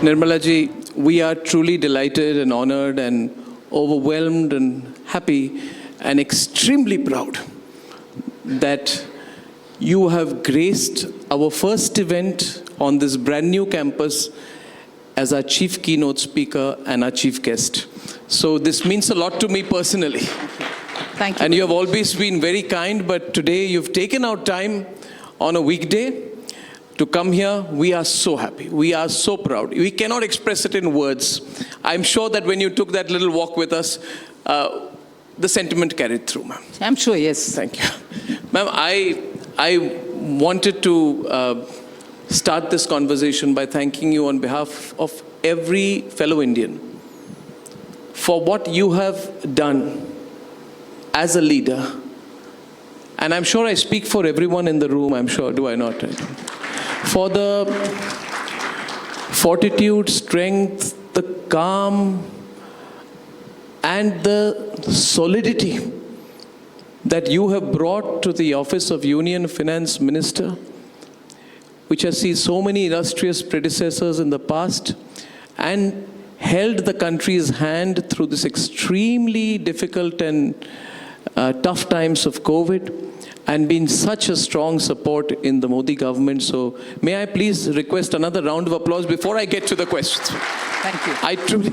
Nirmala ji, we are truly delighted and honored and overwhelmed and happy and extremely proud that you have graced our first event on this brand new campus as our chief keynote speaker and our chief guest. So this means a lot to me personally. Thank you. And you have always been very kind, but today you've taken out time on a weekday to come here. We are so happy. We are so proud. We cannot express it in words. I'm sure that when you took that little walk with us, the sentiment carried through, ma'am. I'm sure, yes. Thank you. Ma'am, I wanted to start this conversation by thanking you on behalf of every fellow Indian for what you have done as a leader. And I'm sure I speak for everyone in the room, I'm sure, do I not? For the fortitude, strength, the calm, and the solidity that you have brought to the office of Union Finance Minister, which has seen so many illustrious predecessors in the past and held the country's hand through this extremely difficult and tough times of COVID, and been such a strong support in the Modi government. So may I please request another round of applause before I get to the questions. Thank you.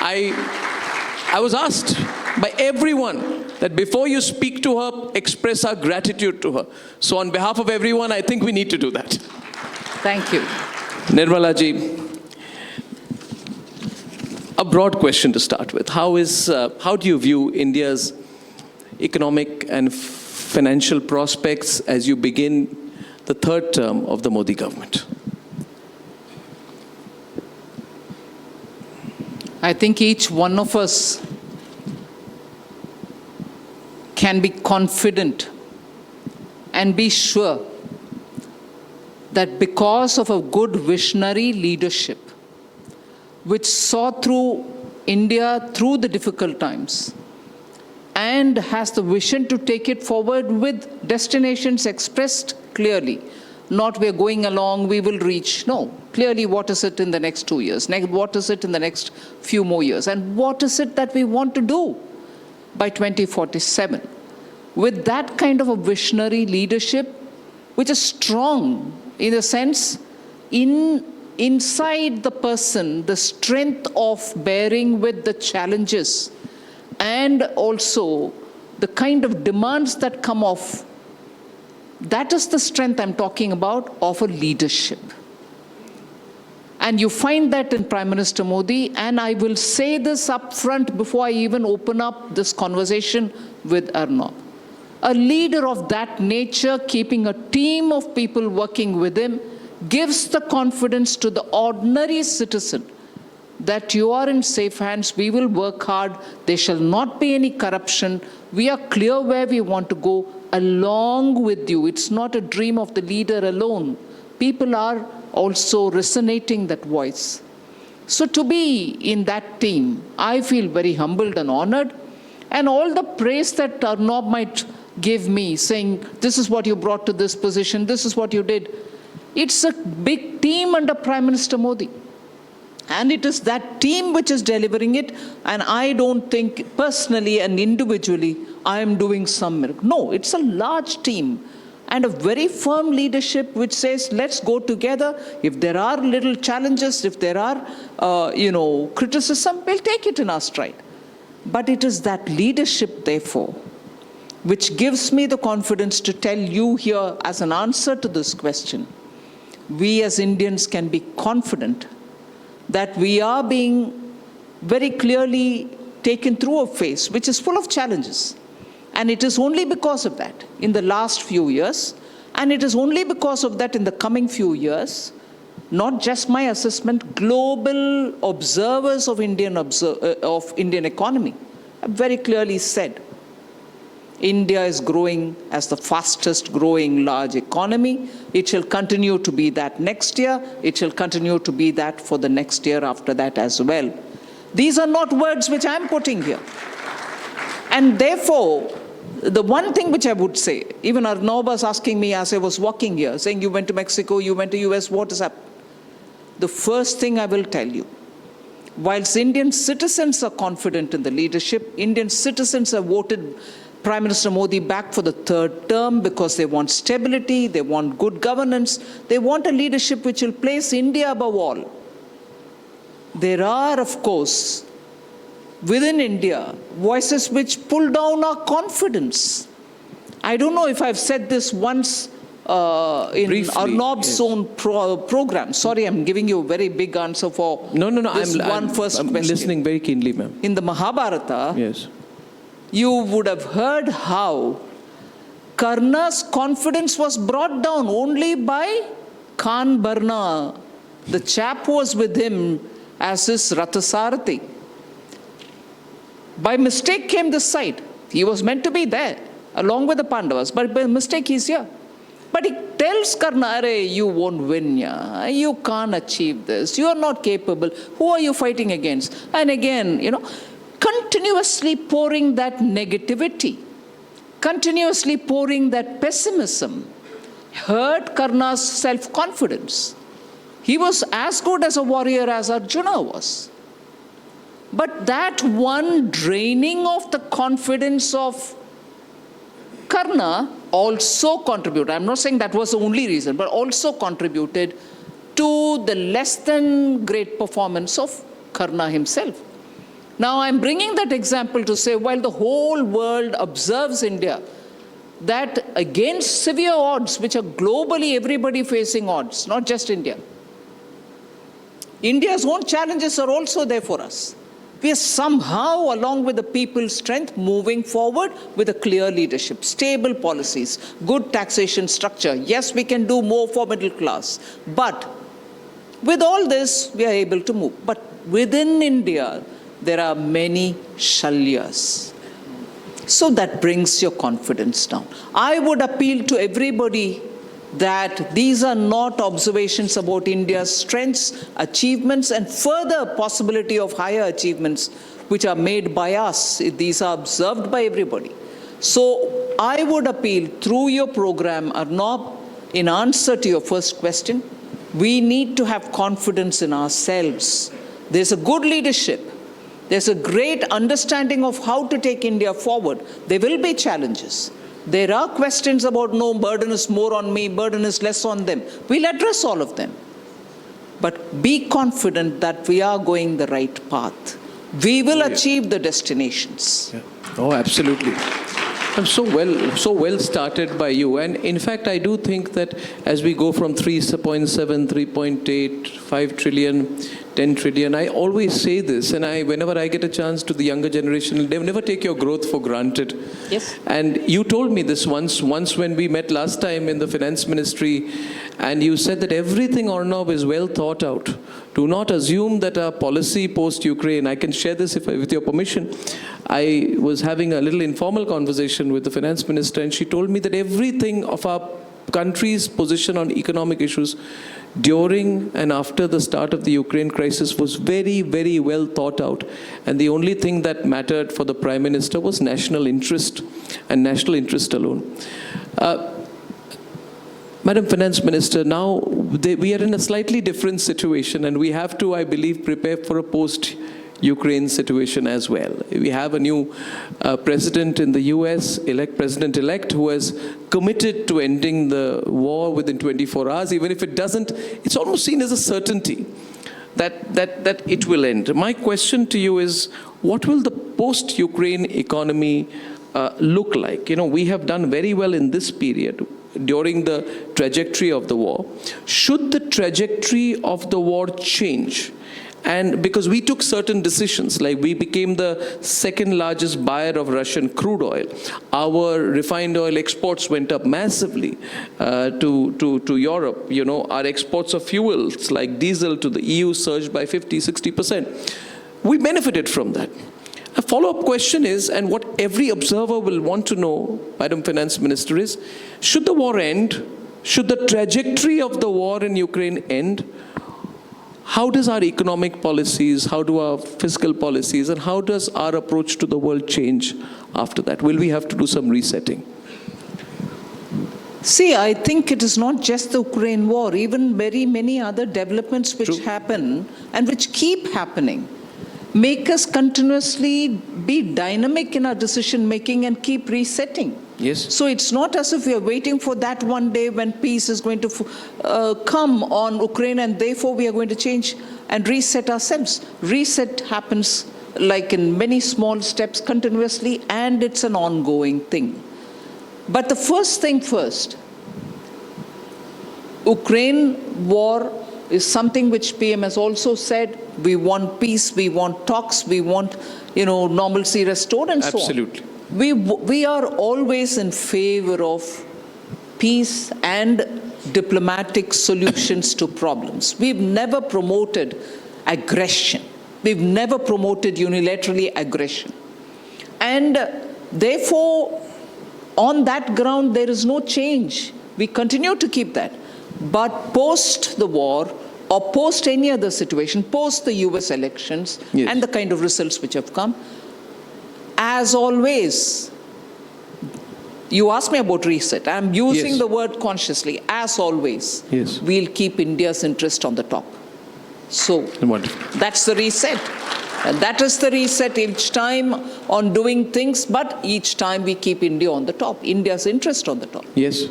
I was asked by everyone that before you speak to her, express our gratitude to her. So on behalf of everyone, I think we need to do that. Thank you. Nirmala ji, a broad question to start with. How do you view India's economic and financial prospects as you begin the third term of the Modi government? I think each one of us can be confident and be sure that because of a good visionary leadership which saw through India through the difficult times and has the vision to take it forward with destinations expressed clearly. Not we're going along, we will reach. No, clearly what is it in the next 2 years? What is it in the next few more years? And what is it that we want to do by 2047? With that kind of a visionary leadership, which is strong in a sense, inside the person, the strength of bearing with the challenges and also the kind of demands that come off, that is the strength I'm talking about of a leadership. And you find that in Prime Minister Modi, and I will say this up front before I even open up this conversation with Arnab. A leader of that nature, keeping a team of people working with him, gives the confidence to the ordinary citizen that you are in safe hands, we will work hard, there shall not be any corruption, we are clear where we want to go along with you. It's not a dream of the leader alone. People are also resonating that voice. So to be in that team, I feel very humbled and honored. And all the praise that Arnab might give me, saying, this is what you brought to this position, this is what you did. It's a big team under Prime Minister Modi. And it is that team which is delivering it, and I don't think personally and individually I am doing some miracle. No, it's a large team and a very firm leadership which says, let's go together. If there are little challenges, if there are, criticism, we'll take it in our stride. But it is that leadership, therefore, which gives me the confidence to tell you here as an answer to this question, we as Indians can be confident that we are being very clearly taken through a phase which is full of challenges. And it is only because of that in the last few years, and it is only because of that in the coming few years, not just my assessment, global observers of Indian economy have very clearly said, India is growing as the fastest growing large economy. It shall continue to be that next year. It shall continue to be that for the next year after that as well. These are not words which I'm putting here. And therefore, the one thing which I would say, even Arnab was asking me as I was walking here, saying you went to Mexico, you went to US, what is up? the first thing I will tell you, whilst Indian citizens are confident in the leadership, Indian citizens have voted Prime Minister Modi back for the third term because they want stability, they want good governance, they want a leadership which will place India above all. There are, of course, within India, voices which pull down our confidence. I don't know if I've said this once in Briefly, Arnab's yes. own program. Sorry, I'm giving you a very big answer for this I'm question. listening very keenly, ma'am. In the Mahabharata, Yes. you would have heard how Karna's confidence was brought down only by Khan Barna, the chap who was with him as his Rathasarathi. By mistake came this side. He was meant to be there along with the Pandavas, but by mistake he's here. But he tells Karna, "Arey, you won't win, yeah. You can't achieve this. You are not capable. Who are you fighting against?" And again, continuously pouring that negativity, continuously pouring that pessimism, hurt Karna's self-confidence. He was as good as a warrior as Arjuna was. But that one draining of the confidence of Karna also contributed. I'm not saying that was the only reason, but also contributed to the less than great performance of Karna himself. Now I'm bringing that example to say, while the whole world observes India, that against severe odds, which are globally everybody facing odds, not just India, India's own challenges are also there for us. We are somehow, along with the people's strength, moving forward with a clear leadership, stable policies, good taxation structure. Yes, we can do more for middle class. But with all this, we are able to move. But within India, there are many shalyas. So that brings your confidence down. I would appeal to everybody that these are not observations about India's strengths, achievements, and further possibility of higher achievements which are made by us. These are observed by everybody. So I would appeal through your program, Arnab, in answer to your first question, we need to have confidence in ourselves. There's a good leadership. There's a great understanding of how to take India forward. There will be challenges. There are questions about, no, burden is more on me, burden is less on them. We'll address all of them. But be confident that we are going the right path. We will achieve the destinations. Yeah. Oh, absolutely. I'm so well started by you. And in fact, I do think that as we go from 3.7, 3.8, 5 trillion, 10 trillion, I always say this, and whenever I get a chance to the younger generation, they never take your growth for granted. Yes. And you told me this once when we met last time in the finance ministry, and you said that everything, Arnab, is well thought out. Do not assume that our policy post-Ukraine, I can share this with your permission. I was having a little informal conversation with the finance minister, and she told me that everything of our country's position on economic issues during and after the start of the Ukraine crisis was very, very well thought out. And the only thing that mattered for the Prime Minister was national interest, and national interest alone. Madam Finance Minister, now we are in a slightly different situation, and we have to, I believe, prepare for a post-Ukraine situation as well. We have a new president in the US, president-elect, who has committed to ending the war within 24 hours. Even if it doesn't, it's almost seen as a certainty that it will end. My question to you is, what will the post-Ukraine economy look like? We have done very well in this period during the trajectory of the war. Should the trajectory of the war change? And because we took certain decisions, like we became the second largest buyer of Russian crude oil. Our refined oil exports went up massively to Europe. Our exports of fuels like diesel to the EU surged by 50-60%. We benefited from that. A follow-up question is, and what every observer will want to know, Madam Finance Minister, is, should the war end? Should the trajectory of the war in Ukraine end? How does our economic policies, how do our fiscal policies, and how does our approach to the world change after that? Will we have to do some resetting? See, I think it is not just the Ukraine war, even very many other developments which happen and which keep happening make us continuously be dynamic in our decision making and keep resetting. Yes. So it's not as if we are waiting for that one day when peace is going to come on Ukraine and therefore we are going to change and reset ourselves. Reset happens like in many small steps continuously, and it's an ongoing thing. But the first thing first, Ukraine war is something which PM has also said, we want peace, we want talks, we want, normalcy restored and so on. Absolutely. We are always in favor of peace and diplomatic solutions to problems. We've never promoted aggression. We've never promoted unilaterally aggression. And therefore, on that ground, there is no change. We continue to keep that. But post the war, or post any other situation, post the US elections, yes, and the kind of results which have come, as always, you asked me about reset. I'm using yes, the word consciously. As always, yes, we'll keep India's interest on the top. So wonderful. That's the reset. And that is the reset each time on doing things, but each time we keep India on the top, India's interest on the top. Yes.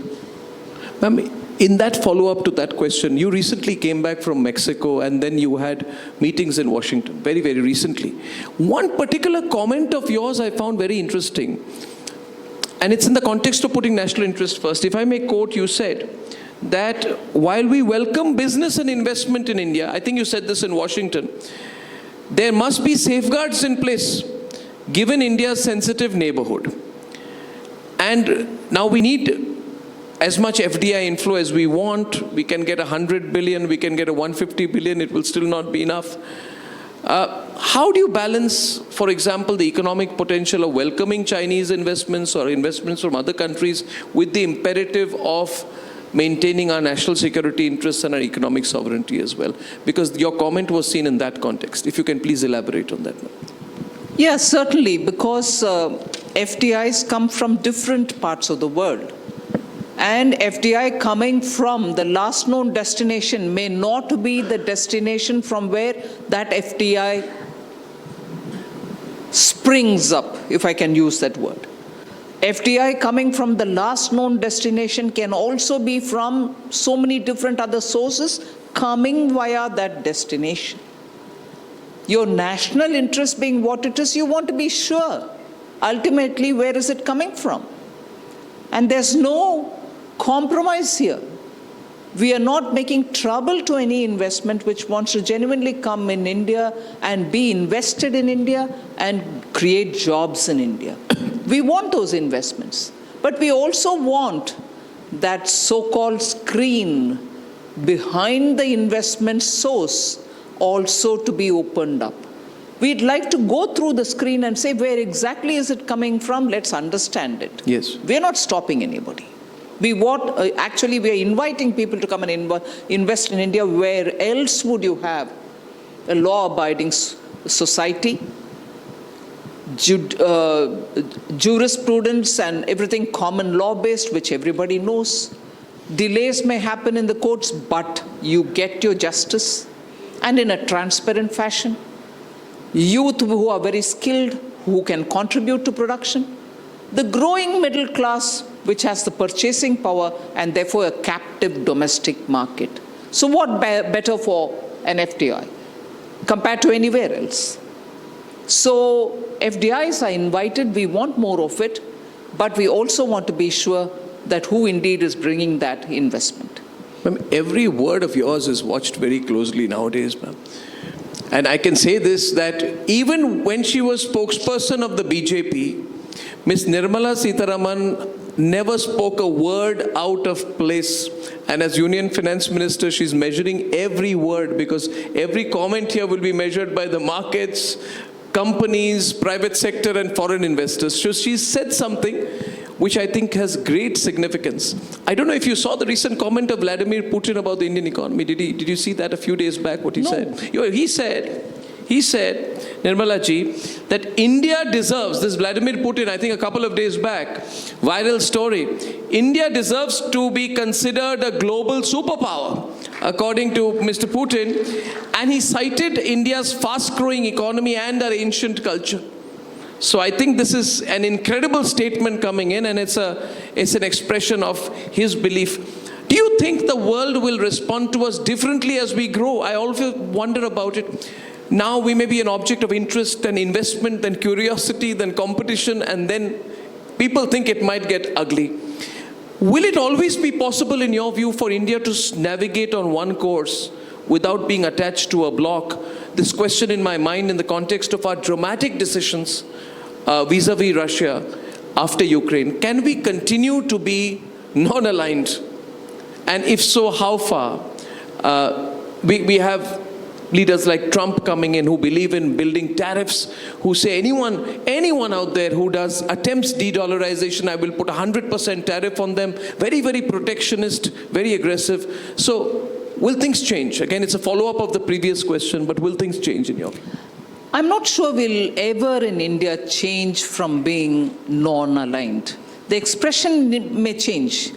Ma'am, in that follow-up to that question, you recently came back from Mexico and then you had meetings in Washington, very, very recently. One particular comment of yours I found very interesting, and it's in the context of putting national interest first. If I may quote, you said that while we welcome business and investment in India, I think you said this in Washington, there must be safeguards in place given India's sensitive neighborhood. And now we need as much FDI inflow as we want. We can get 100 billion, we can get a 150 billion, it will still not be enough. How do you balance, for example, the economic potential of welcoming Chinese investments or investments from other countries with the imperative of maintaining our national security interests and our economic sovereignty as well? Because your comment was seen in that context. If you can please elaborate on that. Yes, certainly, because FDIs come from different parts of the world. And FDI coming from the last known destination may not be the destination from where that FDI springs up, if I can use that word. FDI coming from the last known destination can also be from so many different other sources coming via that destination. Your national interest being what it is, you want to be sure, ultimately, where is it coming from? And there's no compromise here. We are not making trouble to any investment which wants to genuinely come in India and be invested in India and create jobs in India. We want those investments, but we also want that so-called screen behind the investment source also to be opened up. We'd like to go through the screen and say, where exactly is it coming from? Let's understand it. Yes. We're not stopping anybody. Actually, we are inviting people to come and invest in India. Where else would you have a law-abiding society, jurisprudence and everything common law-based, which everybody knows? Delays may happen in the courts, but you get your justice, and in a transparent fashion. Youth who are very skilled, who can contribute to production. The growing middle class, which has the purchasing power and therefore a captive domestic market. So what better for an FDI compared to anywhere else? So FDIs are invited, we want more of it, but we also want to be sure that who indeed is bringing that investment. Ma'am, every word of yours is watched very closely nowadays, ma'am. And I can say this, that even when she was spokesperson of the BJP, Ms. Nirmala Sitharaman never spoke a word out of place. And as Union Finance Minister, she's measuring every word, because every comment here will be measured by the markets, companies, private sector and foreign investors. So she said something which I think has great significance. I don't know if you saw the recent comment of Vladimir Putin about the Indian economy. Did you see that a few days back, what he said? He said, Nirmala ji, that India deserves, this Vladimir Putin, I think a couple of days back, viral story, India deserves to be considered a global superpower, according to Mr. Putin, and he cited India's fast-growing economy and our ancient culture. So I think this is an incredible statement coming in, and it's an expression of his belief. Do you think the world will respond to us differently as we grow? I always wonder about it. Now we may be an object of interest and investment, then curiosity, then competition, and then people think it might get ugly. Will it always be possible, in your view, for India to navigate on one course without being attached to a bloc? This question in my mind in the context of our dramatic decisions vis-a-vis Russia after Ukraine. Can we continue to be non-aligned? And if so, how far? We have leaders like Trump coming in who believe in building tariffs, who say anyone out there who attempts de-dollarization, I will put 100% tariff on them. Very, very protectionist, very aggressive. So will things change? Again, it's a follow-up of the previous question, but will things change in your view? I'm not sure we'll ever in India change from being non-aligned. The expression may change.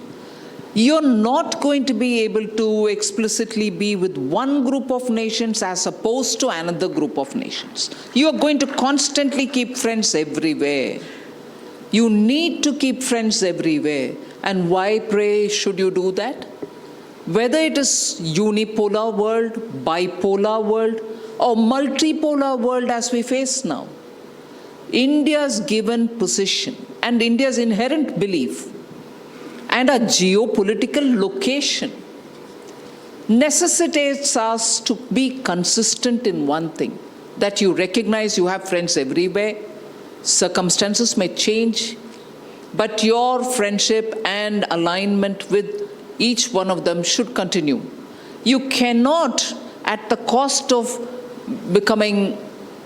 You're not going to be able to explicitly be with one group of nations as opposed to another group of nations. You are going to constantly keep friends everywhere. You need to keep friends everywhere. And why, pray, should you do that? Whether it is unipolar world, bipolar world, or multipolar world as we face now, India's given position and India's inherent belief and our geopolitical location necessitates us to be consistent in one thing, that you recognize you have friends everywhere. Circumstances may change, but your friendship and alignment with each one of them should continue. You cannot, at the cost of becoming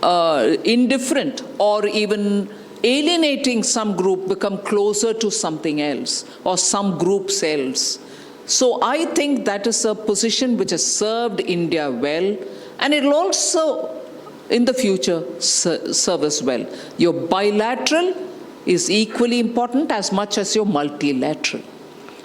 indifferent or even alienating some group, become closer to something else or some groups else. So I think that is a position which has served India well, and it will also in the future serve us well. Your bilateral is equally important as much as your multilateral.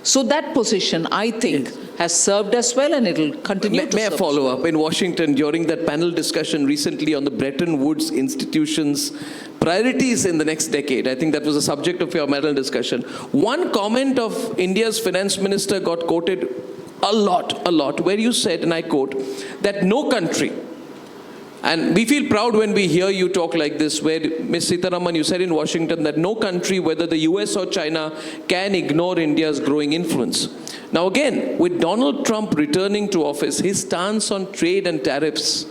So that position, I think, has served us well, and it will continue to serve. May I follow up? In Washington, during that panel discussion recently on the Bretton Woods institutions' priorities in the next decade, I think that was the subject of your panel discussion. One comment of India's finance minister got quoted a lot, where you said, and I quote, that no country, and we feel proud when we hear you talk like this, where Ms. Sitharaman, you said in Washington that no country, whether the US or China, can ignore India's growing influence. Now again, with Donald Trump returning to office, his stance on trade and tariffs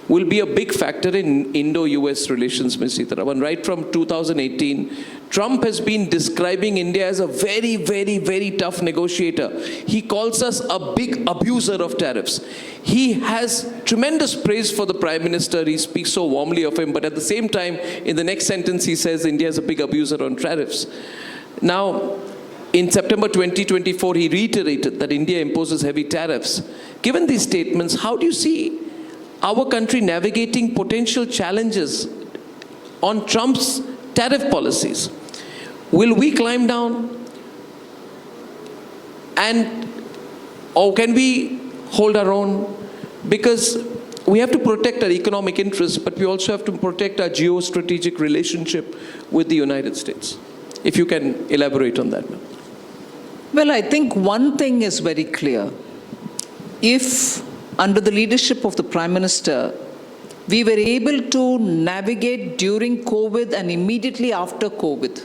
will be a big factor in Indo-US relations, Ms. Sitharaman. Right from 2018, Trump has been describing India as a very, very, very tough negotiator. He calls us a big abuser of tariffs. He has tremendous praise for the Prime Minister. He speaks so warmly of him, but at the same time, in the next sentence, he says India is a big abuser on tariffs. Now, in September 2024, he reiterated that India imposes heavy tariffs. Given these statements, how do you see our country navigating potential challenges on Trump's tariff policies? Will we climb down? Or can we hold our own? Because we have to protect our economic interests, but we also have to protect our geostrategic relationship with the United States. If you can elaborate on that. Well, I think one thing is very clear. If, under the leadership of the Prime Minister, we were able to navigate during COVID and immediately after COVID,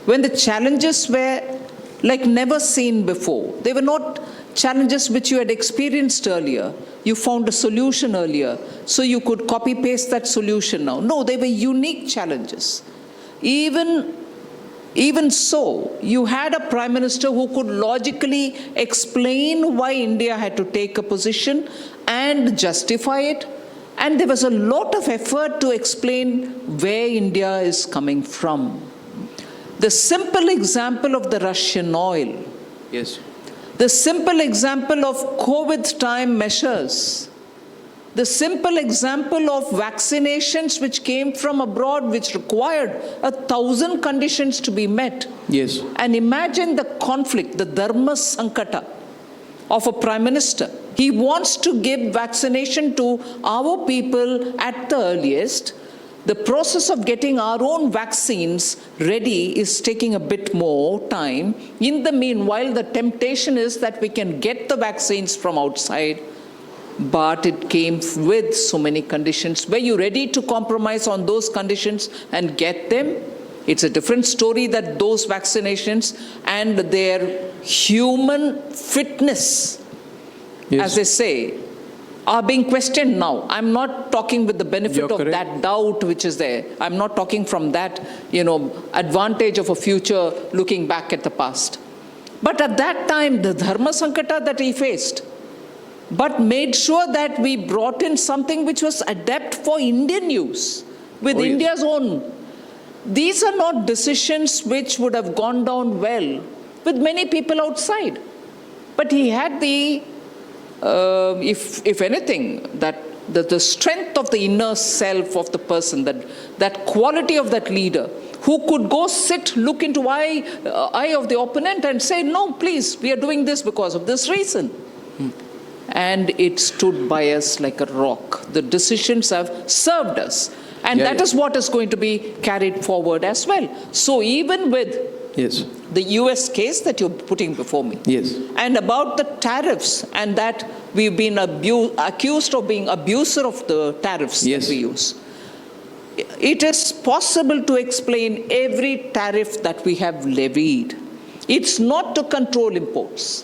when the challenges were like never seen before. They were not challenges which you had experienced earlier. You found a solution earlier, so you could copy-paste that solution now. No, they were unique challenges. Even so, you had a Prime Minister who could logically explain why India had to take a position and justify it. And there was a lot of effort to explain where India is coming from. The simple example of the Russian oil. Yes. The simple example of COVID time measures. The simple example of vaccinations which came from abroad, which required 1,000 conditions to be met. Yes. And imagine the conflict, the dharma sankata of a prime minister. He wants to give vaccination to our people at the earliest. The process of getting our own vaccines ready is taking a bit more time. In the meanwhile, the temptation is that we can get the vaccines from outside, but it came with so many conditions. Were you ready to compromise on those conditions and get them? It's a different story that those vaccinations and their human fitness, Yes. as they say, are being questioned now. I'm not talking with the benefit You're of correct. that doubt which is there. I'm not talking from that, advantage of a future looking back at the past. But at that time, the dharma sankata that he faced, but made sure that we brought in something which was adept for Indian use, with Oh, yes. India's own. These are not decisions which would have gone down well with many people outside. But he had the, if anything, that the strength of the inner self of the person, that quality of that leader, who could go sit, look into eye of the opponent and say, no, please, we are doing this because of this reason. And it stood by us like a rock. The decisions have served us. And that is what is going to be carried forward as well. So even with Yes. the US case that you're putting before me, Yes. and about the tariffs, and that we've been accused of being abuser of the tariffs Yes. that we use. It is possible to explain every tariff that we have levied. It's not to control imports.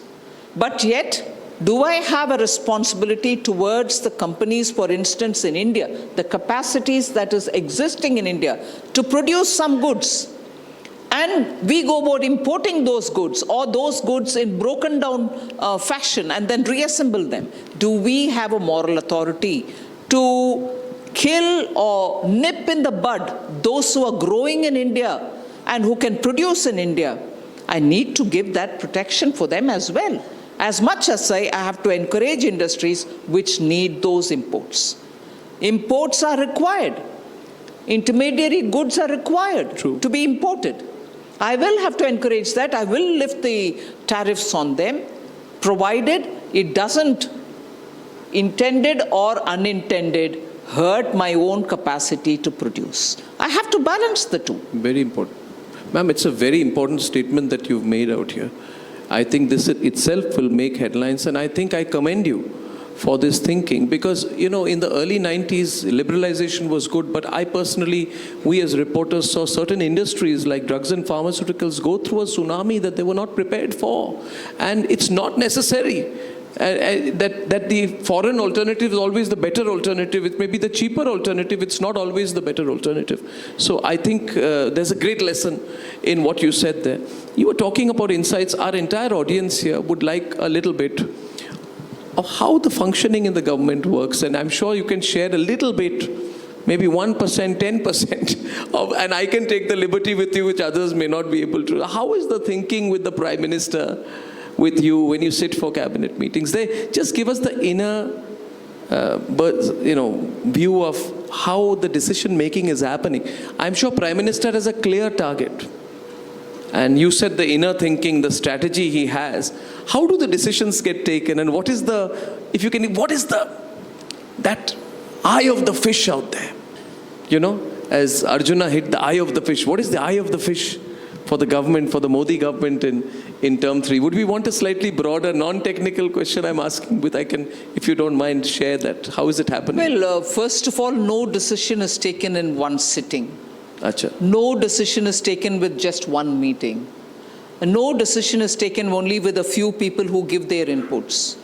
But yet, do I have a responsibility towards the companies, for instance, in India, the capacities that is existing in India to produce some goods? And we go about importing those goods, or those goods in broken down fashion, and then reassemble them. Do we have a moral authority to kill or nip in the bud those who are growing in India and who can produce in India? I need to give that protection for them as well. As much as I have to encourage industries which need those imports. Imports are required. Intermediary goods are required to be imported. I will have to encourage that. I will lift the tariffs on them, provided it doesn't, intended or unintended, hurt my own capacity to produce. I have to balance the two. Very important. Ma'am, it's a very important statement that you've made out here. I think this itself will make headlines, and I think I commend you for this thinking, because, in the early 90s, liberalization was good, but I personally, we as reporters saw certain industries like drugs and pharmaceuticals go through a tsunami that they were not prepared for. And it's not necessary that the foreign alternative is always the better alternative. It may be the cheaper alternative. It's not always the better alternative. So I think there's a great lesson in what you said there. You were talking about insights. Our entire audience here would like a little bit of how the functioning in the government works. And I'm sure you can share a little bit, maybe 1%, 10% of, and I can take the liberty with you, which others may not be able to. How is the thinking with the Prime Minister, with you, when you sit for cabinet meetings? They just give us the inner view of how the decision making is happening. I'm sure Prime Minister has a clear target. And you said the inner thinking, the strategy he has. How do the decisions get taken? And what is that eye of the fish out there? As Arjuna hit the eye of the fish. What is the eye of the fish for the government, for the Modi government in term 3? Would we want a slightly broader, non-technical question I'm asking with? I can, if you don't mind, share that. How is it happening? Well, first of all, no decision is taken in one sitting. Achha. No decision is taken with just one meeting. And no decision is taken only with a few people who give their inputs.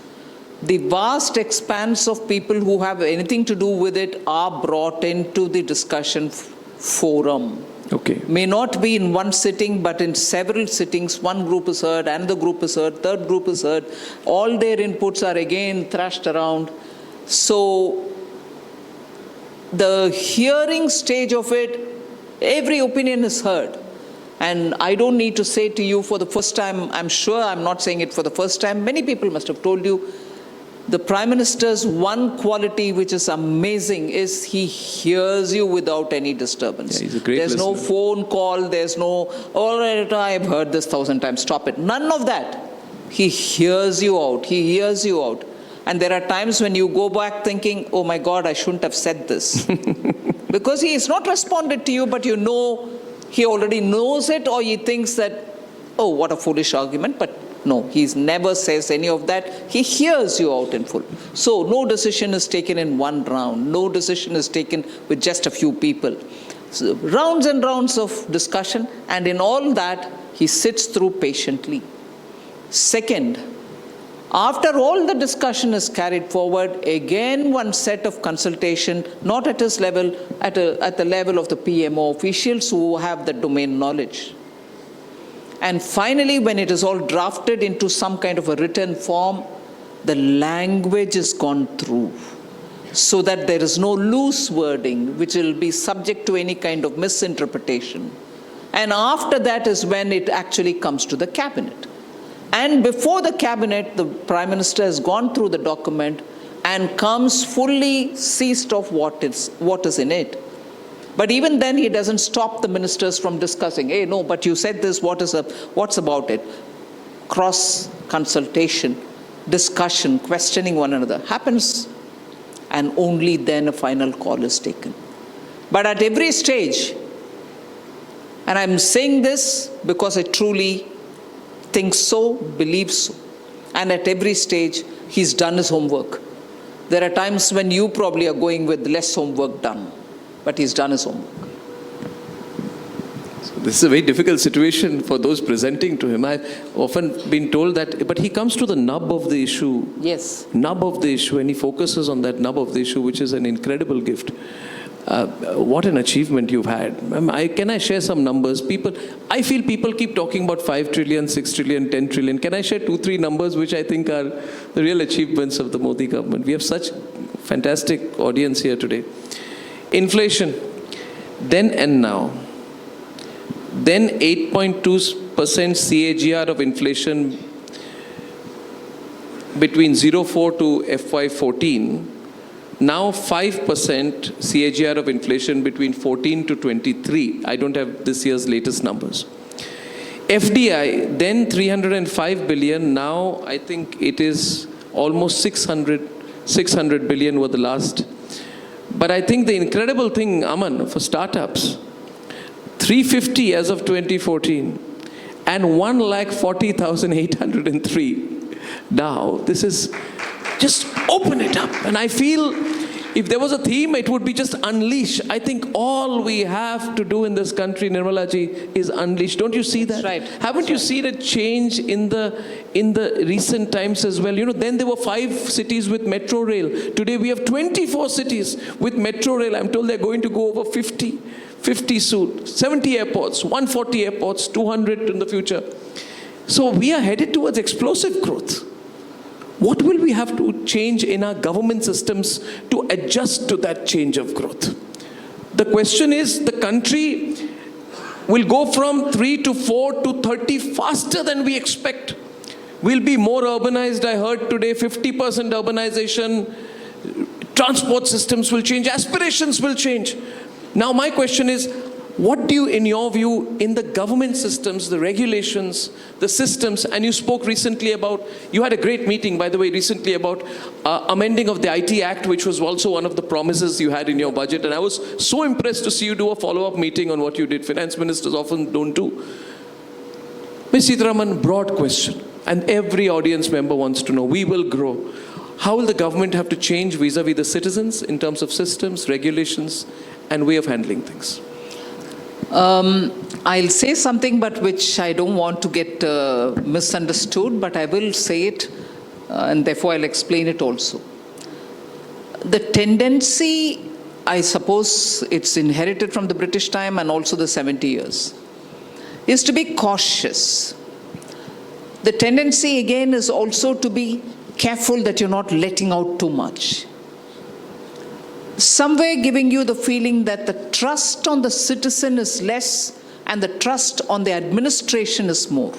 The vast expanse of people who have anything to do with it are brought into the discussion forum. Okay. May not be in one sitting, but in several sittings. One group is heard, another group is heard, third group is heard. All their inputs are again thrashed around. So the hearing stage of it, every opinion is heard. And I don't need to say to you for the first time, I'm sure I'm not saying it for the first time, many people must have told you, The Prime Minister's one quality which is amazing is he hears you without any disturbance. Yeah, he's a great There's no listener. phone call, there's no, all right, I've heard this 1,000 times, stop it. None of that. He hears you out, he hears you out. And there are times when you go back thinking, oh my God, I shouldn't have said this. Because he has not responded to you, but you know he already knows it, or he thinks that, oh, what a foolish argument, but no, he never says any of that. He hears you out in full. So no decision is taken in one round. No decision is taken with just a few people. So rounds and rounds of discussion, and in all that, he sits through patiently. Second, after all the discussion is carried forward, again one set of consultation, not at his level, at the level of the PMO officials who have the domain knowledge. And finally, when it is all drafted into some kind of a written form, the language is gone through so that there is no loose wording which will be subject to any kind of misinterpretation. And after that is when it actually comes to the cabinet. And before the cabinet, the Prime Minister has gone through the document and comes fully seized of what is in it. But even then, he doesn't stop the ministers from discussing, hey, no, but you said this, what's about it? Cross-consultation, discussion, questioning one another happens, and only then a final call is taken. But at every stage, and I'm saying this because I truly think so, believe so, and at every stage, he's done his homework. There are times when you probably are going with less homework done, but he's done his homework. This is a very difficult situation for those presenting to him. I've often been told that, but he comes to the nub of the issue. Yes. Nub of the issue, and he focuses on that nub of the issue, which is an incredible gift. What an achievement you've had. Can I share some numbers? I feel people keep talking about 5 trillion, 6 trillion, 10 trillion. Can I share 2-3 numbers which I think are the real achievements of the Modi government? We have such fantastic audience here today. Inflation, then and now. Then 8.2% CAGR of inflation between 04 to FY14. Now 5% CAGR of inflation between 14 to 23. I don't have this year's latest numbers. FDI, then 305 billion. Now I think it is almost 600 billion were the last. But I think the incredible thing, Aman, for startups, 350 as of 2014 and 1,40,803. Now, this is, just open it up. And I feel if there was a theme, it would be just unleash. I think all we have to do in this country, Nirmala ji, is unleash. Don't you see that? Right. Haven't you seen a change in the recent times as well? You know, then there were 5 cities with metro rail. Today we have 24 cities with metro rail. I'm told they're going to go over 50 soon. 70 airports, 140 airports, 200 in the future. So we are headed towards explosive growth. What will we have to change in our government systems to adjust to that change of growth? The question is, the country will go from 3 to 4 to 30 faster than we expect. We'll be more urbanized. I heard today 50% urbanization. Transport systems will change. Aspirations will change. Now my question is, what do you, in your view, in the government systems, the regulations, the systems, and you spoke recently about, you had a great meeting, by the way, recently about amending of the IT Act, which was also one of the promises you had in your budget, and I was so impressed to see you do a follow-up meeting on what you did. Finance ministers often don't do. Ms. Sitharaman, broad question, and every audience member wants to know, we will grow. How will the government have to change vis-a-vis the citizens in terms of systems, regulations, and way of handling things? I'll say something but which I don't want to get misunderstood, but I will say it and therefore I'll explain it also. The tendency, I suppose it's inherited from the British time and also the 70 years, is to be cautious. The tendency again is also to be careful that you're not letting out too much. Somewhere giving you the feeling that the trust on the citizen is less and the trust on the administration is more.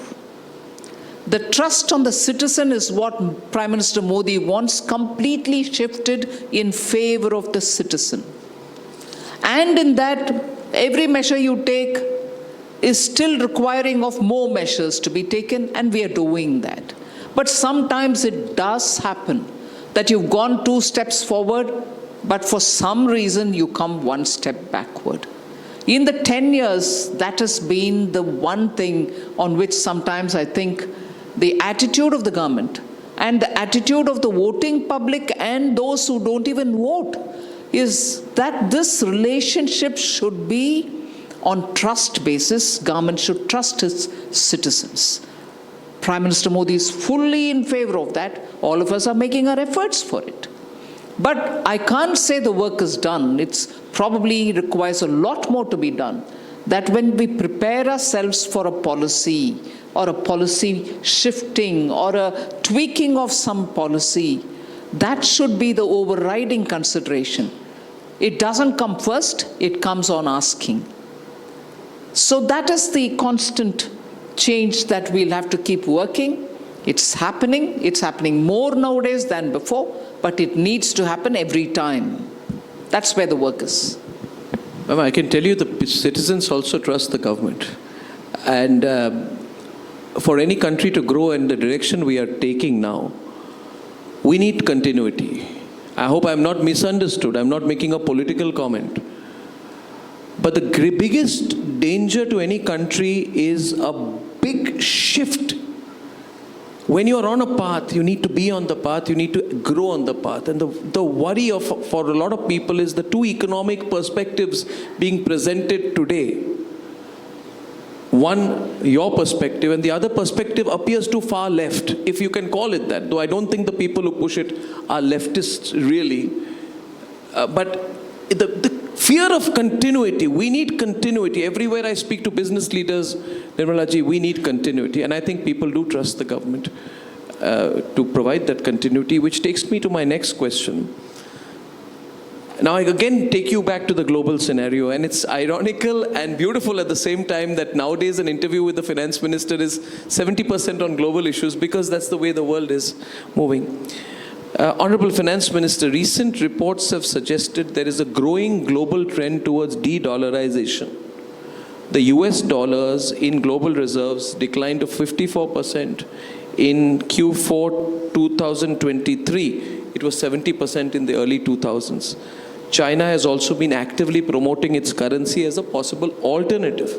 The trust on the citizen is what Prime Minister Modi wants completely shifted in favor of the citizen. And in that, every measure you take is still requiring of more measures to be taken, and we are doing that. But sometimes it does happen that you've gone 2 steps forward, but for some reason you come 1 step backward. In the 10 years, that has been the one thing on which sometimes I think the attitude of the government and the attitude of the voting public and those who don't even vote is that this relationship should be on trust basis. Government should trust its citizens. Prime Minister Modi is fully in favor of that. All of us are making our efforts for it. But I can't say the work is done. It's probably requires a lot more to be done. That when we prepare ourselves for a policy or a policy shifting or a tweaking of some policy, that should be the overriding consideration. It doesn't come first, it comes on asking. So that is the constant change that we'll have to keep working. It's happening more nowadays than before, but it needs to happen every time. That's where the work is. Ma'am, I can tell you the citizens also trust the government. And for any country to grow in the direction we are taking now, we need continuity. I hope I'm not misunderstood. I'm not making a political comment. But the biggest danger to any country is a big shift. When you are on a path, you need to be on the path, you need to grow on the path. And the worry for a lot of people is the 2 economic perspectives being presented today. One, your perspective, and the other perspective appears too far left, if you can call it that, though I don't think the people who push it are leftists really. But the fear of continuity, we need continuity. Everywhere I speak to business leaders, Nirmala ji, we need continuity. And I think people do trust the government to provide that continuity, which takes me to my next question. Now, I again take you back to the global scenario, and it's ironical and beautiful at the same time that nowadays an interview with the finance minister is 70% on global issues, because that's the way the world is moving. Honorable Finance Minister, recent reports have suggested there is a growing global trend towards de-dollarization. The US dollars in global reserves declined to 54% in Q4 2023. It was 70% in the early 2000s. China has also been actively promoting its currency as a possible alternative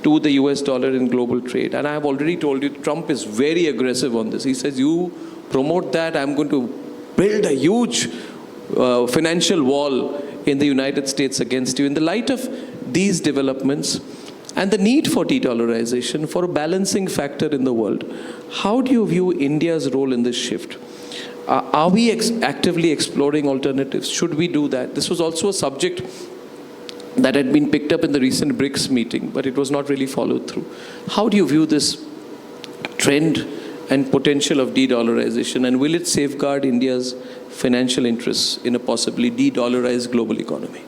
to the US dollar in global trade. And I have already told you, Trump is very aggressive on this. He says, you promote that, I'm going to build a huge financial wall in the United States against you. In the light of these developments and the need for de-dollarization, for a balancing factor in the world, how do you view India's role in this shift? Are we actively exploring alternatives? Should we do that? This was also a subject that had been picked up in the recent BRICS meeting, but it was not really followed through. How do you view this trend and potential of de-dollarization, and will it safeguard India's financial interests in a possibly de-dollarized global economy?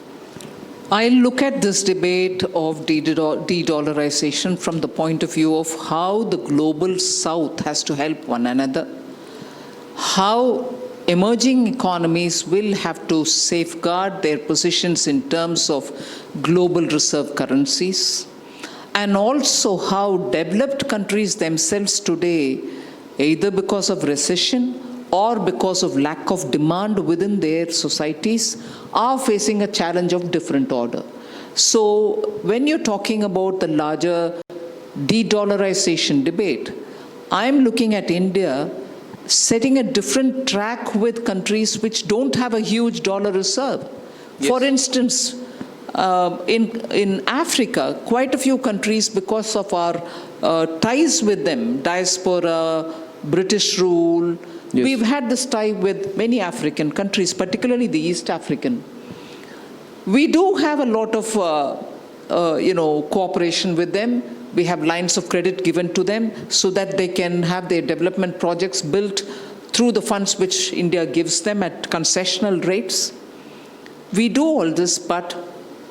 I look at this debate of de-dollarization from the point of view of how the global south has to help one another, how emerging economies will have to safeguard their positions in terms of global reserve currencies, and also how developed countries themselves today, either because of recession or because of lack of demand within their societies, are facing a challenge of different order. So when you're talking about the larger de-dollarization debate, I'm looking at India setting a different track with countries which don't have a huge dollar reserve. Yes. For instance, in Africa, quite a few countries, because of our ties with them, diaspora, British rule, yes, we've had this tie with many African countries, particularly the East African. We do have a lot of cooperation with them. We have lines of credit given to them so that they can have their development projects built through the funds which India gives them at concessional rates. We do all this, but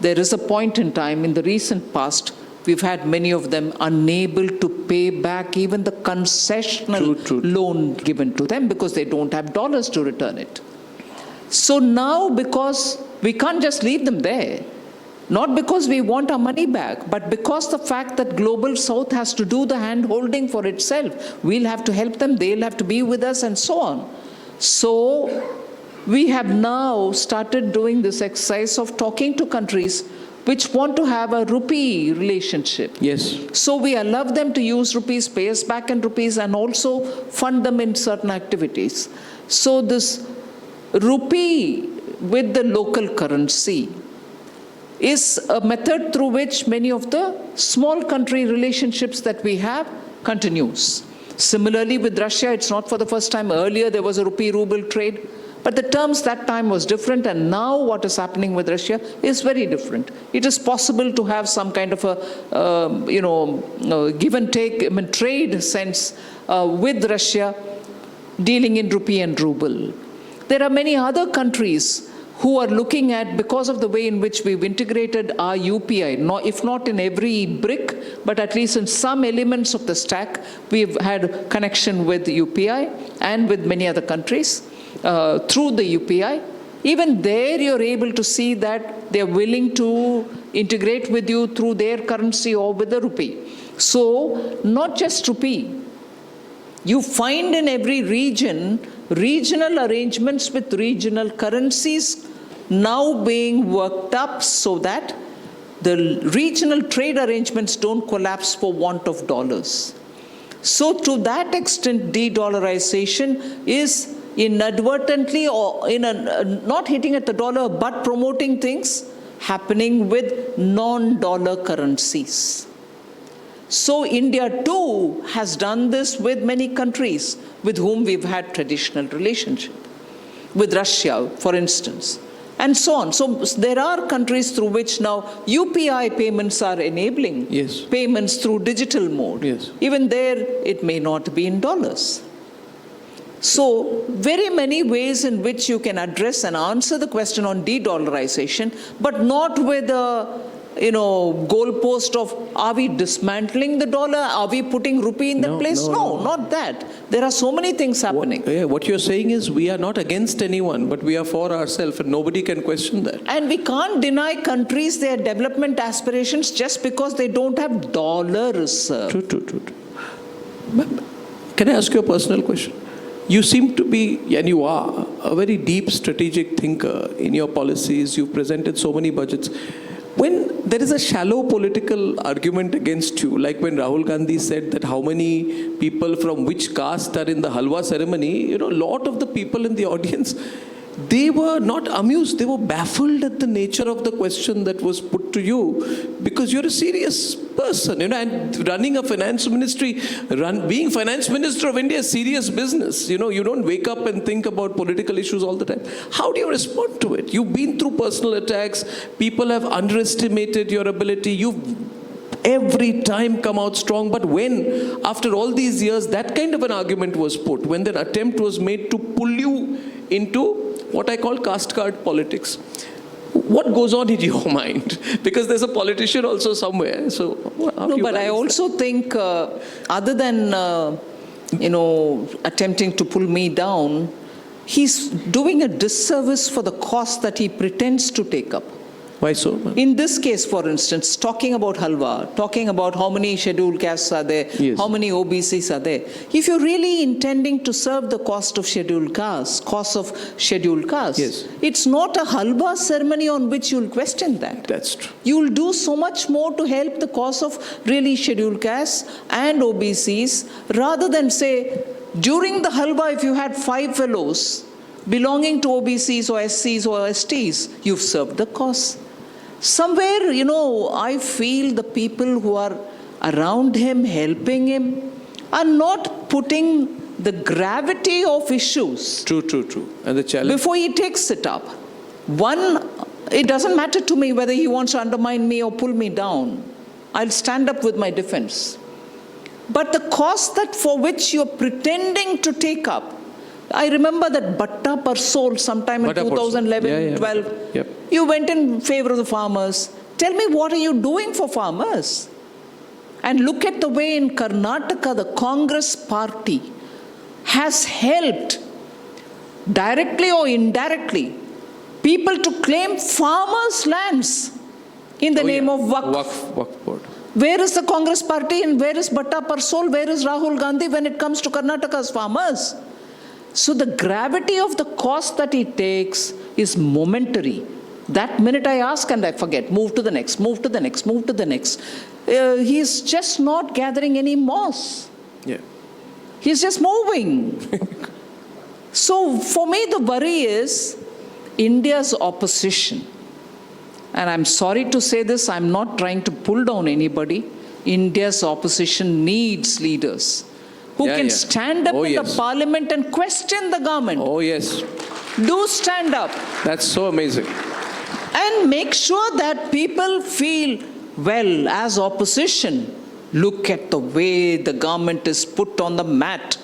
there is a point in time in the recent past we've had many of them unable to pay back even the concessional loan given to them because they don't have dollars to return it. So now, because we can't just leave them there, not because we want our money back, but because the fact that Global South has to do the hand-holding for itself. We'll have to help them, they'll have to be with us, and so on. So we have now started doing this exercise of talking to countries which want to have a rupee relationship. Yes. So we allow them to use rupees, pay us back in rupees, and also fund them in certain activities. So this rupee with the local currency is a method through which many of the small country relationships that we have continues. Similarly with Russia, it's not for the first time. Earlier there was a rupee-ruble trade, but the terms that time was different, and now what is happening with Russia is very different. It is possible to have some kind of a give and take, trade sense with Russia dealing in rupee and ruble. There are many other countries who are looking at, because of the way in which we've integrated our UPI, if not in every brick, but at least in some elements of the stack, we've had connection with UPI and with many other countries through the UPI. Even there you're able to see that they're willing to integrate with you through their currency or with the rupee. So not just rupee. You find in every region regional arrangements with regional currencies now being worked up so that the regional trade arrangements don't collapse for want of dollars. So to that extent, de-dollarization is inadvertently or not hitting at the dollar, but promoting things happening with non-dollar currencies. So India too has done this with many countries with whom we've had traditional relationship, with Russia, for instance, and so on. So there are countries through which now UPI payments are enabling payments through digital mode. Yes. Even there, it may not be in dollars. So very many ways in which you can address and answer the question on de-dollarization, but not with a goalpost of, are we dismantling the dollar? Are we putting rupee in that place? No, not that. There are so many things happening. What you're saying is we are not against anyone, but we are for ourselves, and nobody can question that. And we can't deny countries their development aspirations just because they don't have dollar reserve. True. Can I ask you a personal question? You seem to be, and you are, a very deep strategic thinker in your policies. You've presented so many budgets. When there is a shallow political argument against you, like when Rahul Gandhi said that how many people from which caste are in the halwa ceremony, a lot of the people in the audience, they were not amused, they were baffled at the nature of the question that was put to you, because you're a serious person, and running a finance ministry, being finance minister of India is serious business. You don't wake up and think about political issues all the time. How do you respond to it? You've been through personal attacks, people have underestimated your ability, you've every time come out strong, but when, after all these years, that kind of an argument was put, when an attempt was made to pull you into what I call caste card politics, what goes on in your mind? Because there's a politician also somewhere. So but I also think, other than attempting to pull me down, he's doing a disservice for the cause that he pretends to take up. Why so? In this case, for instance, talking about halwa, talking about how many scheduled castes are there, how many OBCs are there. If you're really intending to serve the cause of scheduled castes, it's not a halwa ceremony on which you'll question that. That's true. You'll do so much more to help the cause of really scheduled castes and OBCs, rather than say, during the halwa, if you had 5 fellows belonging to OBCs or SCs or STs, you've served the cause. Somewhere, I feel the people who are around him, helping him, are not putting the gravity of issues. True. And the challenge. Before he takes it up. One, it doesn't matter to me whether he wants to undermine me or pull me down. I'll stand up with my defense. But the cause that for which you're pretending to take up, I remember that Batta per soul sometime in 2011, 12. Yep. You went in favor of the farmers. Tell me, what are you doing for farmers? And look at the way in Karnataka, the Congress party has helped, directly or indirectly, people to claim farmers' lands in the name of Waqf. Waqf board. Where is the Congress party and where is Bhatta Parsol? Where is Rahul Gandhi when it comes to Karnataka's farmers? So the gravity of the cost that he takes is momentary. That minute I ask and I forget. Move to the next, move to the next, move to the next. He's just not gathering any moss. Yeah. He's just moving. So for me, the worry is India's opposition. And I'm sorry to say this, I'm not trying to pull down anybody. India's opposition needs leaders who can stand up in the parliament and question the government. Oh, yes. Do stand up. That's so amazing. And make sure that people feel, well, as opposition, look at the way the government is put on the mat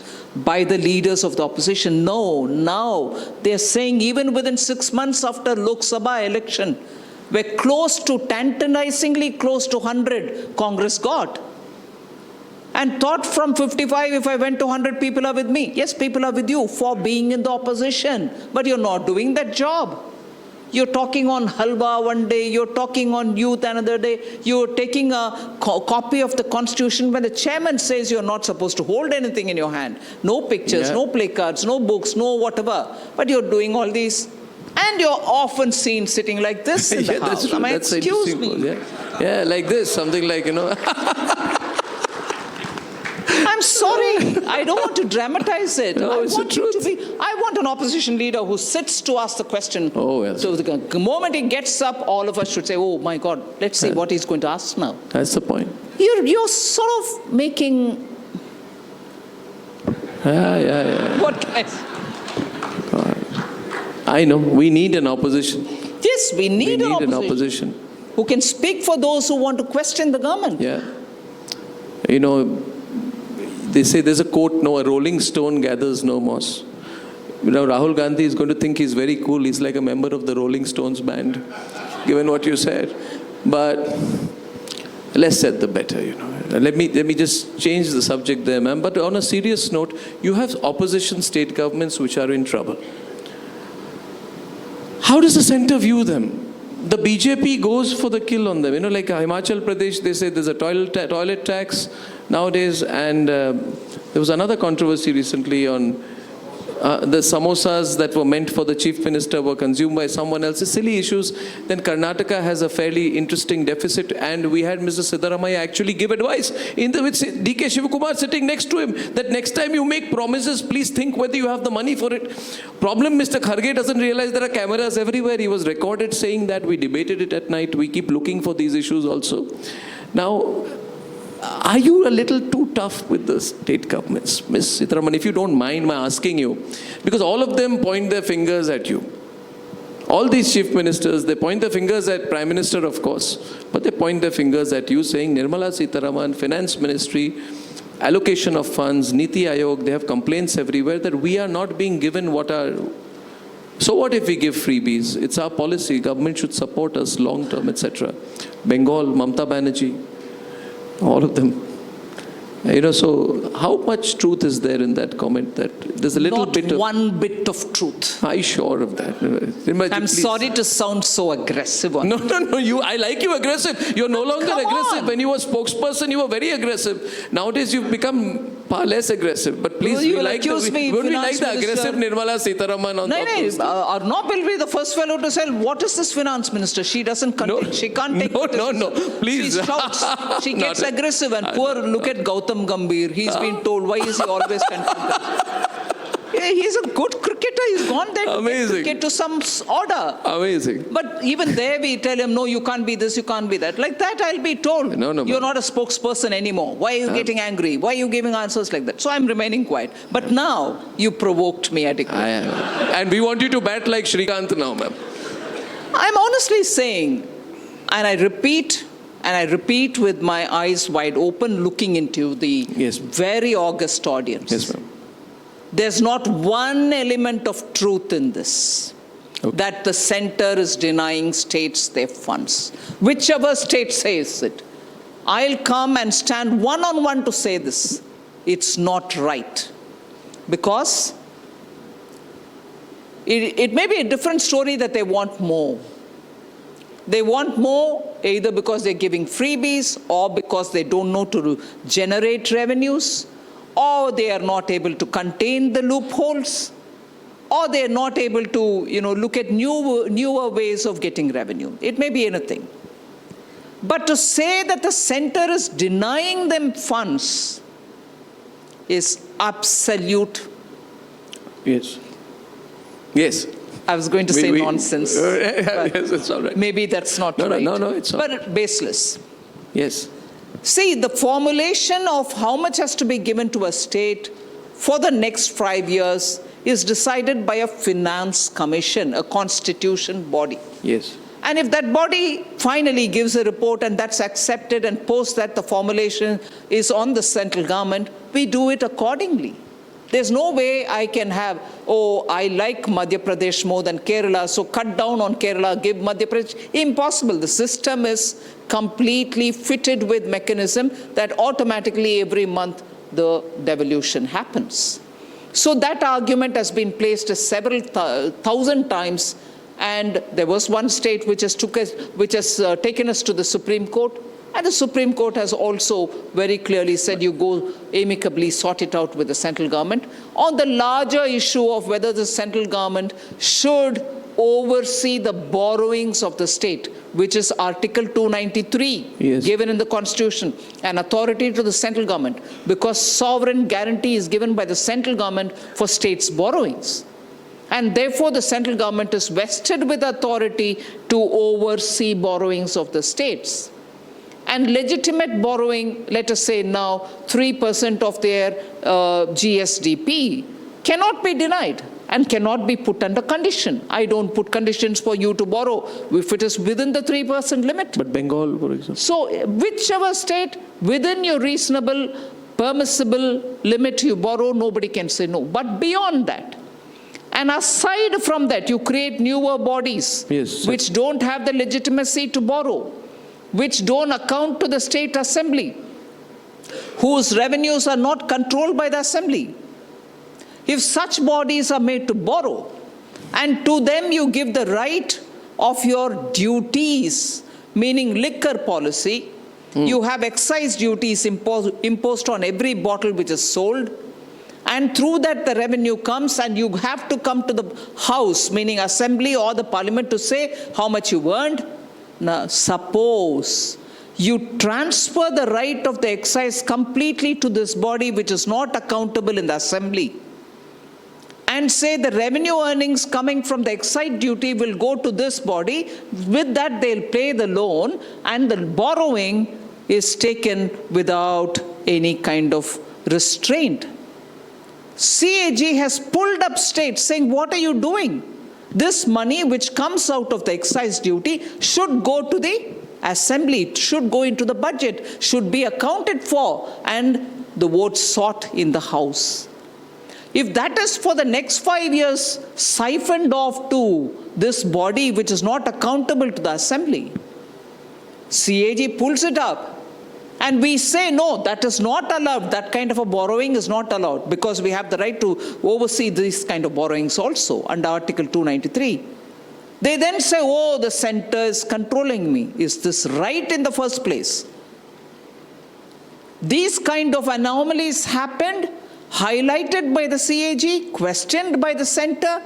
by the leaders of the opposition. No, now they're saying even within 6 months after Lok Sabha election, we're close to, tantalizingly close to 100 Congress got. And thought from 55, if I went to 100, people are with me. Yes, people are with you for being in the opposition, but you're not doing that job. You're talking on halwa one day, you're talking on youth another day, you're taking a copy of the constitution when the chairman says you're not supposed to hold anything in your hand. No pictures, no placards, no books, no whatever. But you're doing all these. And you're often seen sitting like this in the house. That's true. Excuse me. Yeah, like this, something like, I'm sorry, I don't want to dramatize it. No, it's the truth. I want an opposition leader who sits to ask the question. Oh, yes. So the moment he gets up, all of us should say, oh my God, let's see what he's going to ask now. That's the point. You're sort of making... What can I say? I know, we need an opposition. Yes, we need an opposition. Who can speak for those who want to question the government. Yeah. They say there's a quote, a rolling stone gathers no moss. Rahul Gandhi is going to think he's very cool. He's like a member of the Rolling Stones band, given what you said. But less said, the better, Let me just change the subject there, ma'am. But on a serious note, you have opposition state governments which are in trouble. How does the center view them? The BJP goes for the kill on them. Like Himachal Pradesh, they say there's a toilet tax nowadays. And there was another controversy recently on the samosas that were meant for the chief minister were consumed by someone else. It's silly issues. Then Karnataka has a fairly interesting deficit. And we had Mr. Sitharaman actually give advice with DK Shivakumar sitting next to him that next time you make promises, please think whether you have the money for it. Problem, Mr. Kharge doesn't realize there are cameras everywhere. He was recorded saying that. We debated it at night. We keep looking for these issues also. Now, are you a little too tough with the state governments? Ms. Sitharaman, if you don't mind my asking you, because all of them point their fingers at you. All these chief ministers, they point their fingers at Prime Minister, of course, but they point their fingers at you saying, Nirmala Sitharaman, Finance Ministry, allocation of funds, Niti Ayog, they have complaints everywhere that we are not being given what are... So what if we give freebies? It's our policy. Government should support us long-term, etc. Bengal, Mamata Banerjee, all of them. So how much truth is there in that comment that there's a little bit of... Not one bit of truth. Are you sure of that? I'm sorry to sound so aggressive on No, I like you aggressive. You're no longer aggressive. When you were spokesperson, you were very aggressive. Nowadays, you've become far less aggressive. But please, we like the aggressive Nirmala Sitharaman on top of this. Arnab will be the first fellow to say, what is this finance minister? She doesn't she can't take No, please. She shouts. She gets aggressive and look at Gautam Gambhir. He's been told, why is he always confronted? He's a good cricketer. He's gone there to get to some order. Amazing. But even there we tell him, no, you can't be this, you can't be that. Like that I'll be told. No, you're not a spokesperson anymore. Why are you getting angry? Why are you giving answers like that? So I'm remaining quiet. But now you provoked me adequately. And we want you to bat like Shrikant now, ma'am. I'm honestly saying, and I repeat with my eyes wide open, looking into the very august audience. Yes, ma'am. There's not one element of truth in this, that the center is denying states their funds. Whichever state says it. I'll come and stand one-on-one to say this. It's not right. Because it may be a different story that they want more. They want more either because they're giving freebies or because they don't know to generate revenues, or they are not able to contain the loopholes, or they are not able to, look at newer ways of getting revenue. It may be anything. But to say that the center is denying them funds is absolute. Yes. Yes. I was going to say nonsense. Yes, it's all right. Maybe that's not right. No, it's all right. But baseless. Yes. See, the formulation of how much has to be given to a state for the next 5 years is decided by a finance commission, a constitution body. Yes. And if that body finally gives a report and that's accepted, and post that the formulation is on the central government, we do it accordingly. There's no way I can have, I like Madhya Pradesh more than Kerala, so cut down on Kerala, give Madhya Pradesh. Impossible. The system is completely fitted with mechanism that automatically every month the devolution happens. So that argument has been placed several thousand times, and there was one state which has taken us to the Supreme Court. And the Supreme Court has also very clearly said you go amicably sort it out with the central government on the larger issue of whether the central government should oversee the borrowings of the state, which is Article 293, given in the Constitution, an authority to the central government, because sovereign guarantee is given by the central government for states' borrowings. And therefore, the central government is vested with authority to oversee borrowings of the states. And legitimate borrowing, let us say now 3% of their GSDP, cannot be denied and cannot be put under condition. I don't put conditions for you to borrow if it is within the 3% limit. But Bengal, for example. So whichever state, within your reasonable, permissible limit you borrow, nobody can say no. But beyond that, and aside from that, you create newer bodies which don't have the legitimacy to borrow, which don't account to the state assembly, whose revenues are not controlled by the assembly. If such bodies are made to borrow, and to them you give the right of your duties, meaning liquor policy, you have excise duties imposed on every bottle which is sold, and through that the revenue comes, and you have to come to the house, meaning assembly or the parliament, to say how much you earned. Now, suppose you transfer the right of the excise completely to this body which is not accountable in the assembly, and say the revenue earnings coming from the excise duty will go to this body, with that they'll pay the loan, and the borrowing is taken without any kind of restraint. CAG has pulled up states saying, what are you doing? This money which comes out of the excise duty should go to the assembly, should go into the budget, should be accounted for, and the votes sought in the house. If that is for the next 5 years siphoned off to this body which is not accountable to the assembly, CAG pulls it up. And we say, no, that is not allowed. That kind of a borrowing is not allowed, because we have the right to oversee these kind of borrowings also under Article 293. They then say, the center is controlling me. Is this right in the first place? These kind of anomalies happened, highlighted by the CAG, questioned by the center,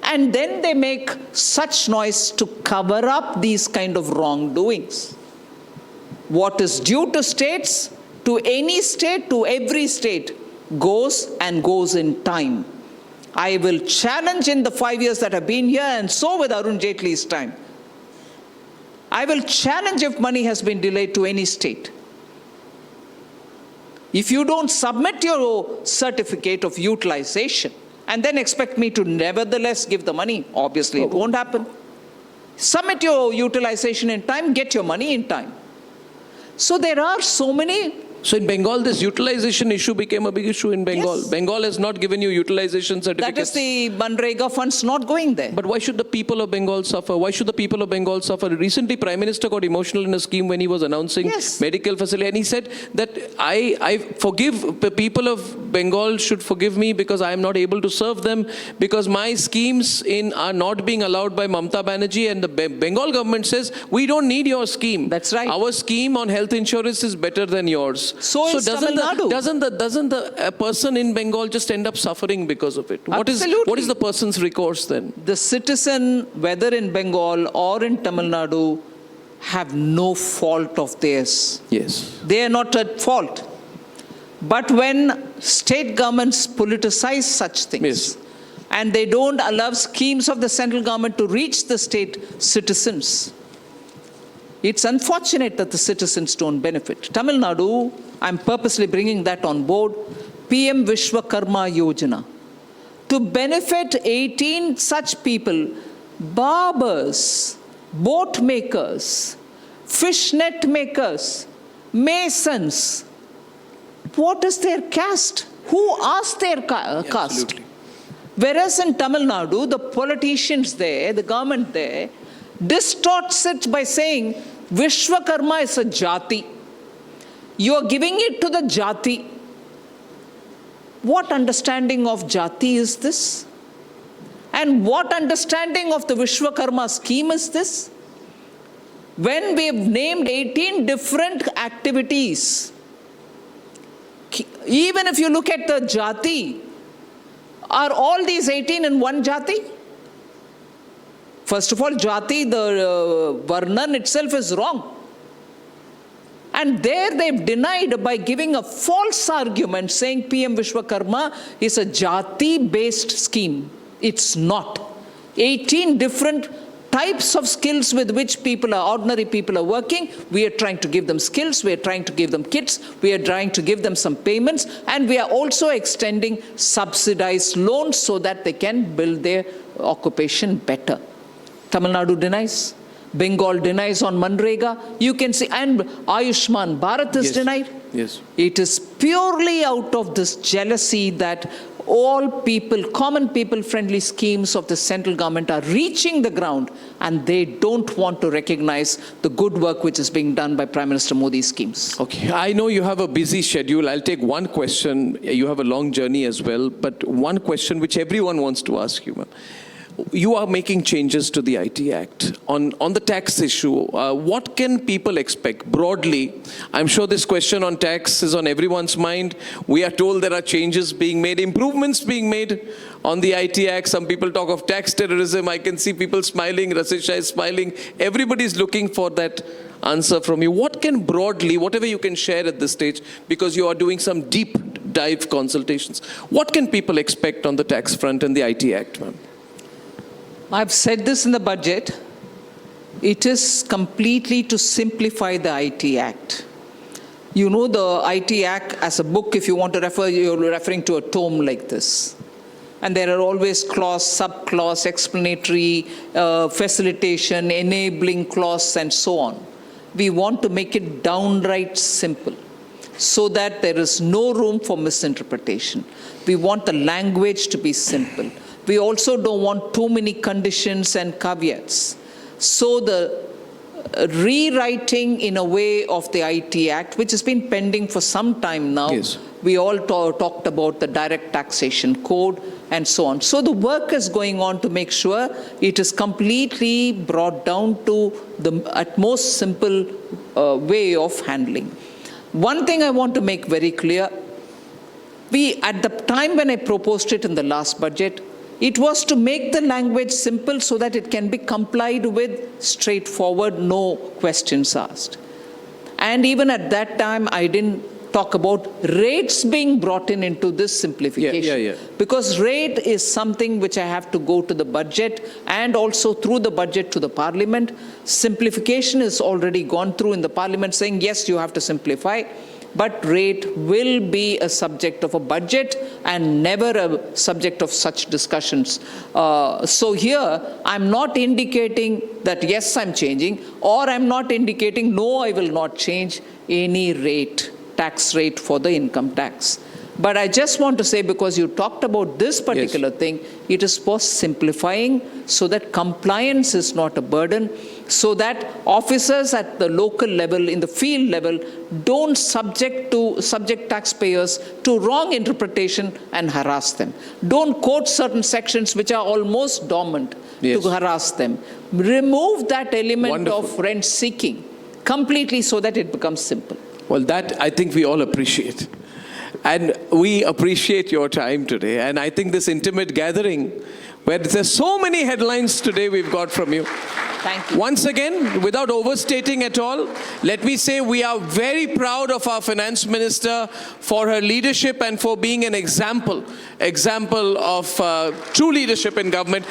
and then they make such noise to cover up these kind of wrongdoings. What is due to states, to any state, to every state, goes and goes in time. I will challenge in the 5 years that have been here, and so with Arun Jaitley's time. I will challenge if money has been delayed to any state. If you don't submit your certificate of utilization and then expect me to nevertheless give the money, obviously it won't happen. Submit your utilization in time, get your money in time. So there are so many So in Bengal, this utilization issue became a big issue in Bengal. Yes. Bengal has not given you utilization That is certificates. the Manrega funds not going there. But why should the people of Bengal suffer? Why should the people of Bengal suffer? Recently, Prime Minister got emotional in a scheme when he was announcing Yes. medical facility. And he said that I forgive, the people of Bengal should forgive me because I am not able to serve them because my schemes are not being allowed by Mamata Banerjee. And the Bengal government says, we don't need your scheme. That's right. Our scheme on health insurance is better than yours. So is Tamil Nadu. Doesn't the person in Bengal just end up suffering because of it? What is Absolutely. the person's recourse then? The citizen, whether in Bengal or in Tamil Nadu, have no fault of theirs. Yes. They are not at fault. But when state governments politicize such things, Yes. and they don't allow schemes of the central government to reach the state citizens, it's unfortunate that the citizens don't benefit. Tamil Nadu, I'm purposely bringing that on board, PM Vishwakarma Yojana. To benefit 18 such people, barbers, boat makers, fish net makers, masons, what is their caste? Who asked their caste? Absolutely. Whereas in Tamil Nadu, the politicians there, the government there, distorts it by saying Vishwakarma is a jati. You are giving it to the jati. What understanding of jati is this? And what understanding of the Vishwakarma scheme is this? When we have named 18 different activities, even if you look at the jati, are all these 18 in one jati? First of all, jati, the varnan itself is wrong. And there they've denied by giving a false argument saying PM Vishwakarma is a jati-based scheme. It's not. 18 different types of skills with which ordinary people are working. We are trying to give them skills, we are trying to give them kits, we are trying to give them some payments, and we are also extending subsidized loans so that they can build their occupation better. Tamil Nadu denies. Bengal denies on Manrega. You can see, and Ayushman Bharat is denied. Yes. It is purely out of this jealousy that all people, common people-friendly schemes of the central government are reaching the ground, and they don't want to recognize the good work which is being done by Prime Minister Modi's schemes. Okay, I know you have a busy schedule. I'll take one question. You have a long journey as well, but one question which everyone wants to ask you, ma'am. You are making changes to the IT Act. On the tax issue, what can people expect broadly? I'm sure this question on tax is on everyone's mind. We are told there are changes being made, improvements being made on the IT Act. Some people talk of tax terrorism. I can see people smiling. Rasisha is smiling. Everybody's looking for that answer from you. What can broadly, whatever you can share at this stage, because you are doing some deep dive consultations, what can people expect on the tax front and the IT Act, ma'am? I've said this in the budget. It is completely to simplify the IT Act. You know the IT Act as a book, if you want to refer, you're referring to a tome like this. And there are always clause, sub-clause, explanatory, facilitation, enabling clause, and so on. We want to make it downright simple so that there is no room for misinterpretation. We want the language to be simple. We also don't want too many conditions and caveats. So the rewriting in a way of the IT Act, which has been pending for some time now, yes. We all talked about the direct taxation code and so on. So the work is going on to make sure it is completely brought down to the at most simple way of handling. One thing I want to make very clear, at the time when I proposed it in the last budget, it was to make the language simple so that it can be complied with straightforward, no questions asked. And even at that time, I didn't talk about rates being brought into this simplification. Because rate is something which I have to go to the budget and also through the budget to the parliament. Simplification is already gone through in the parliament saying, yes, you have to simplify. But rate will be a subject of a budget and never a subject of such discussions. So here, I'm not indicating that yes, I'm changing, or I'm not indicating no, I will not change any rate. tax rate for the income tax. But I just want to say, because you talked about this particular thing, it is for simplifying so that compliance is not a burden, so that officers at the local level, in the field level, don't subject taxpayers to wrong interpretation and harass them. Don't quote certain sections which are almost dormant to harass them. Remove that element of rent seeking completely so that it becomes simple. Well, that I think we all appreciate. And we appreciate your time today. And I think this intimate gathering, where there's so many headlines today we've got from you. Thank you. Once again, without overstating at all, let me say we are very proud of our finance minister for her leadership and for being an example of true leadership in government.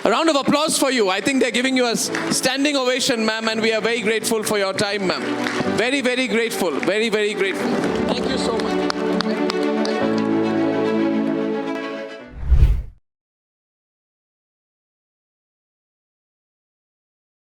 A round of applause for you. I think they're giving you a standing ovation, ma'am, and we are very grateful for your time, ma'am. Very, very grateful. Very, very grateful. Thank you so much.